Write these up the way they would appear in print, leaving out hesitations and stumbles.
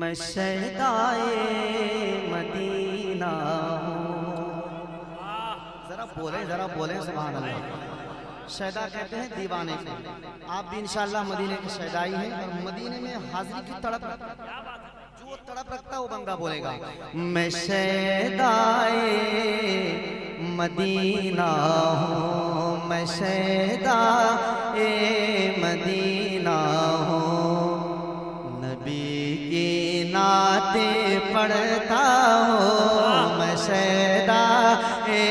میں شہدائے مدینہ ہوں. ذرا بولیں سبحان اللہ. شہدا کہتے ہیں دیوانے کو. آپ بھی انشاءاللہ مدینے کے شہدائی ہیں اور مدینے میں حاضری کی تڑپ جو تڑپ رکھتا ہے وہ بندہ بولے گا میں شہدائے مدینہ ہوں. میں شہدائے مدینہ ہوں. نبی کی نعتیں پڑھتا ہوں. میں شہدائے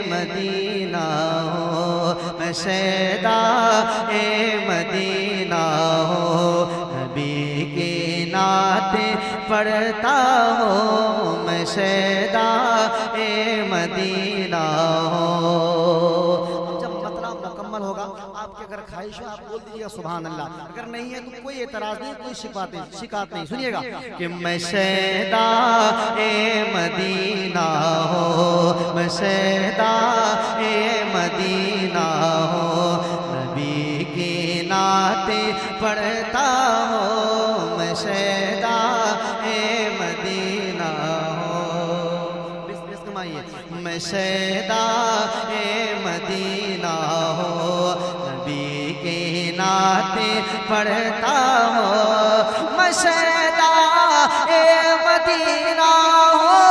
مدینہ ہوں. میں شہدائے مدینہ ہوں. نبی کی نعتیں پڑھتا ہوں. میں شہدائے مدینہ ہوں. جب مطلب مکمل ہوگا آپ کے اگر خواہش ہو آپ بول دیجیے گا سبحان اللہ. اگر نہیں ہے تو کوئی اعتراض نہیں, کوئی شکایت نہیں. سنیے گا کہ میں شہدائے مدینہ ہوں. میں شہدائے مدینہ ہوں. نبی کی نعتیں پڑھتا ہوں. میں شہدائے مدینہ ہوں. بس کمائیے. میں شہدائے مدینہ ہوں. نبی کی نعتیں پڑھتا ہوں. میں شہدائے مدینہ ہوں.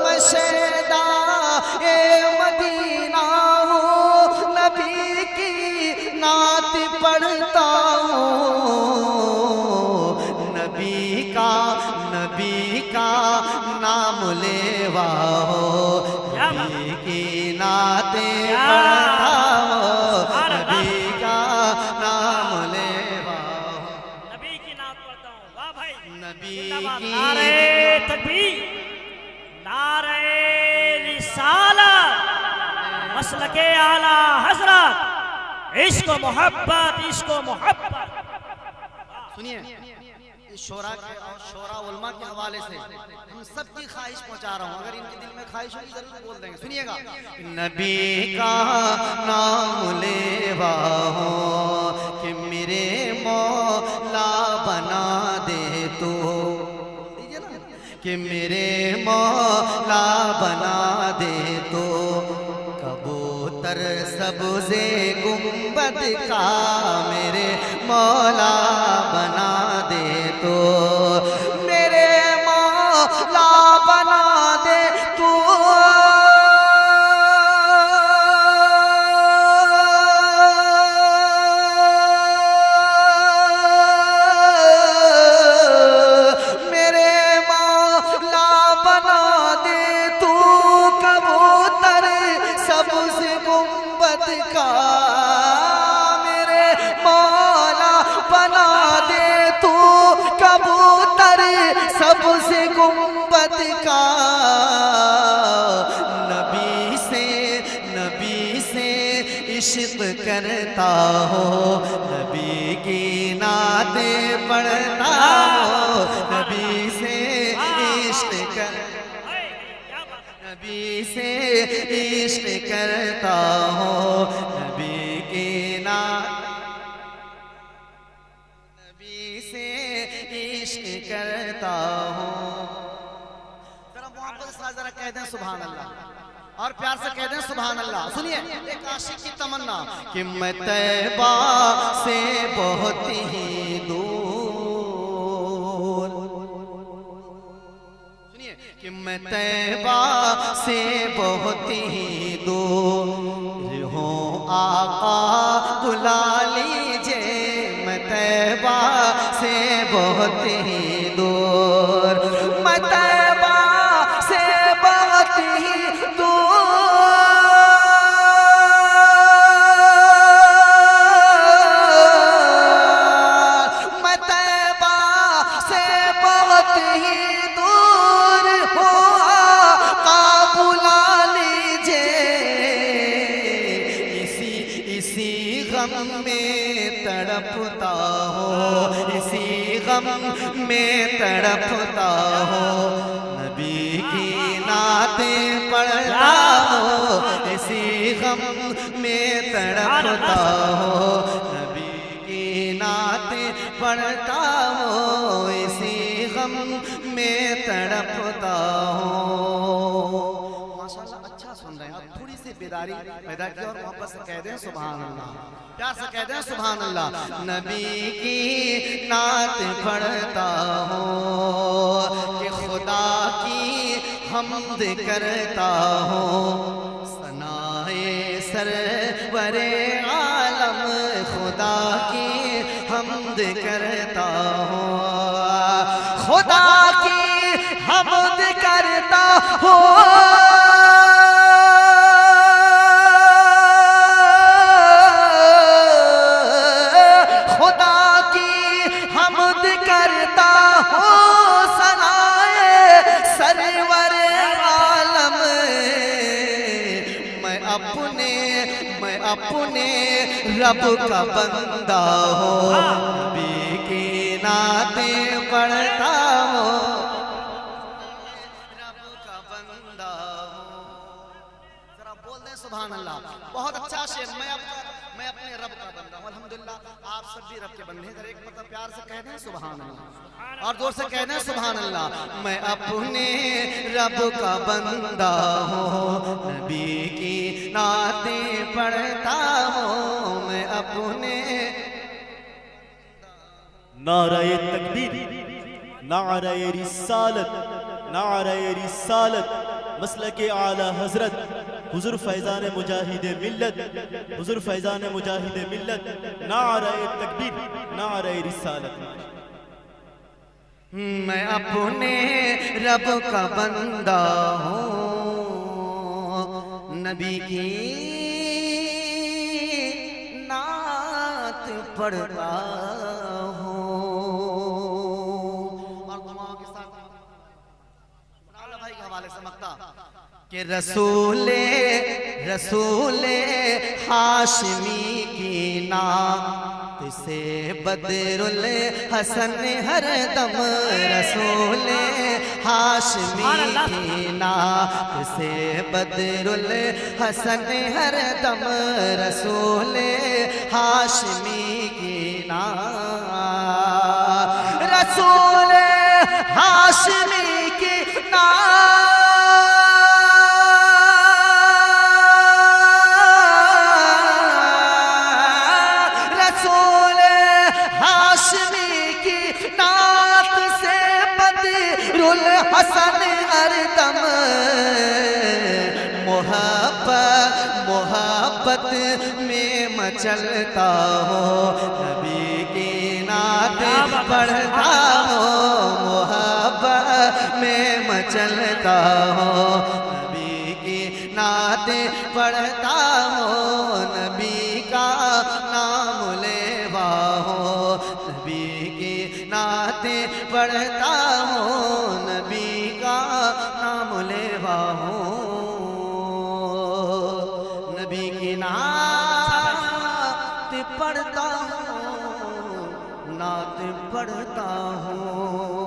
میں شہدائے مدینہ ہوں. نبی کی نعت پڑھتا ہوں. نبی کا نام لیوا ہو. نبی کی نعتیں پڑھتا ہو. نبی کا نام لیوا ہو. نبی کی نعت پڑھتا ہوں. واہ بھائی. نبی کی نعرہ تکبیر, نعرہ رسالت, مسلک اعلیٰ حضرت, عشق و محبت, عشق و محبت. سنیے شورا کے اور شورا علماء کے حوالے سے ہم سب کی خواہش پہنچا رہا ہوں. اگر ان کے دل میں خواہش ہوگی ضرور بول دیں گے. سنیے گا نبی کا نام لیوا ہوں کہ میرے مولا بنا دے تو. کہ میرے مولا بنا دے تو. کبوتر سبز گنبد کا میرے مولا بنا دے تو. میرے مولا بنا دے تو. میرے مولا بنا دے تو. کبوتر سبز گنبد کا میرے مولا بنا دے تو. کبوتر سبز گنبد کا. نبی سے عشق کرتا ہو. نبی کی نعتیں پڑھتا ہو. نبی سے عشق نبی سے عشق کرتا ہو. نبی کی نبی سے عشق کرتا ہوں. ذرا محبت کے ساتھ ذرا کہہ دیں سبحان اللہ اور پیار سے کہہ دیں سبحان اللہ. سنیے ایک عاشق کی تمنا کہ میں طیبہ سے بہت ہی دور. سنیے کہ میں طیبہ سے بہت ہی دور ہوں. آقا بلا لیجئے. میں طیبہ سے بہت ہی دور. میں طیبہ سے بہت ہی دور. میں طیبہ سے بہت ہی دور ہوں. آقا بلا لیجئے. اسی غم میں تڑپتا ہو. اسی غم میں تڑپتا ہو. نبی کی نعتیں پڑھتا ہو. اسی غم غم میں تڑپتا ہو نبی کی نعت پڑھتا ہو اسی غم میں تڑپتا ہو ماشاءاللہ اچھا سن رہے ہیں آپ تھوڑی سی بیداری پیدا کی اور محبت سے کہہ دیں سبحان اللہ پیار سے کہہ دیں سبحان اللہ نبی کی نعت پڑھتا ہوں کہ خدا کی حمد کرتا ہوں ثنائے سرور عالم خدا کی حمد کرتا ہوں خدا کی حمد کرتا ہوں اپنے رب کا بندہ ہو نبی کی نعتیں پڑھتا ہو رب کا بندہ ہو ذرا بول دیں سبحان اللہ بہت اچھا شعر میں اپنے رب کا بندہ ہوں الحمدللہ آپ سب بھی رب کے بندے ہیں ایک مرتبہ پیار سے کہہ دیں سبحان اللہ اور زور سے کہہ دیں سبحان اللہ میں اپنے رب کا بندہ ہوں نبی کی نعتیں پڑھتا ہوں میں اپنے نعرہ تکبیر نعرہ رسالت نعرہ رسالت مسلک اعلی حضرت حضور فیضان مجاہد ملت حضور فیضان مجاہد ملت نعرہ تکبیر نعرہ رسالت میں اپنے رب کا بندہ ہوں نبی کی نعت پڑھتا ہوں اور دعاؤں کے ساتھ بھائی کے حوالے سے مقطع کہ رسول ہاشمی کی نعت سے بدر الحسن ہر دم رسول ہاشمی کی نعت سے بدر الحسن ہر دم رسول ہاشمی کی نعت رسول ہاشمی کی نعت حسن ہر دم محبت میں مچلتا ہو نبی کی نعت پڑھتا ہو محبت میں مچلتا ہو نبی کی نعت پڑھتا ہو نبی کا نام لیوا ہو نبی کی نعت پڑھتا ہو نبی کا نام لیوا ہوں نبی کی نعت پڑھتا ہوں نعت پڑھتا ہوں